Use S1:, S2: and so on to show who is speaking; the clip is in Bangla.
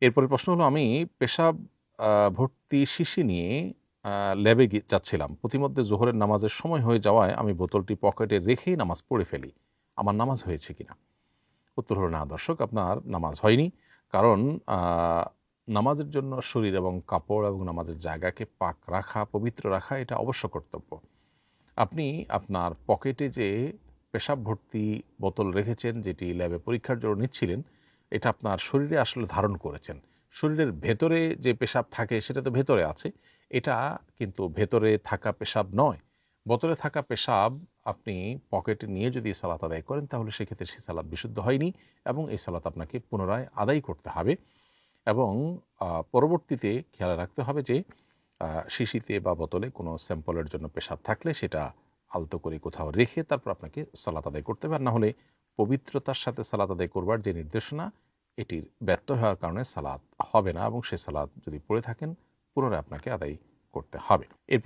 S1: এরপরের প্রশ্ন হলো, আমি পেশাব ভর্তি শিশি নিয়ে ল্যাবে যাচ্ছিলাম। প্রতিমধ্যে জোহরের নামাজের সময় হয়ে যাওয়ায় আমি বোতলটি পকেটে রেখেই নামাজ পড়ে ফেলি। আমার নামাজ হয়েছে কিনা? উত্তর হলো না দর্শক, আপনার নামাজ হয়নি। কারণ আ নামাজের জন্য শরীর এবং কাপড় এবং নামাজের জায়গাকে পাক রাখা, পবিত্র রাখা এটা অবশ্য কর্তব্য। আপনি আপনার পকেটে যে পেশাব ভর্তি বোতল রেখেছেন, যেটি ল্যাবে পরীক্ষার জন্য নিচ্ছিলেন, এটা আপনার শরীরে আসলে ধারণ করেছেন। শরীরের ভেতরে যে পেশাব থাকে সেটা তো ভেতরে আছে। এটা কিন্তু ভেতরে থাকা পেশাব নয়। বোতলে থাকা পেশাব আপনি পকেটে নিয়ে যদি সালাত আদায় করেন, তাহলে সেক্ষেত্রে সে সালাত বিশুদ্ধ হয়নি এবং এই সালাত আপনাকে পুনরায় আদায় করতে হবে। এবং পরবর্তীতে খেয়াল রাখতে হবে যে শিশিতে বা বোতলে কোনো স্যাম্পলের জন্য পেশাব থাকলে সেটা আলতো করে কোথাও রেখে তারপর আপনাকে সালাত আদায় করতে হবে। আর না হলে পবিত্রতার সাথে সালাত আদায় করবার যে নির্দেশনা, এটির ব্যর্থ হওয়ার কারণে সালাত হবে না এবং সে সালাত যদি পড়ে থাকেন পুনরায় আপনাকে আদায় করতে হবে। এরপর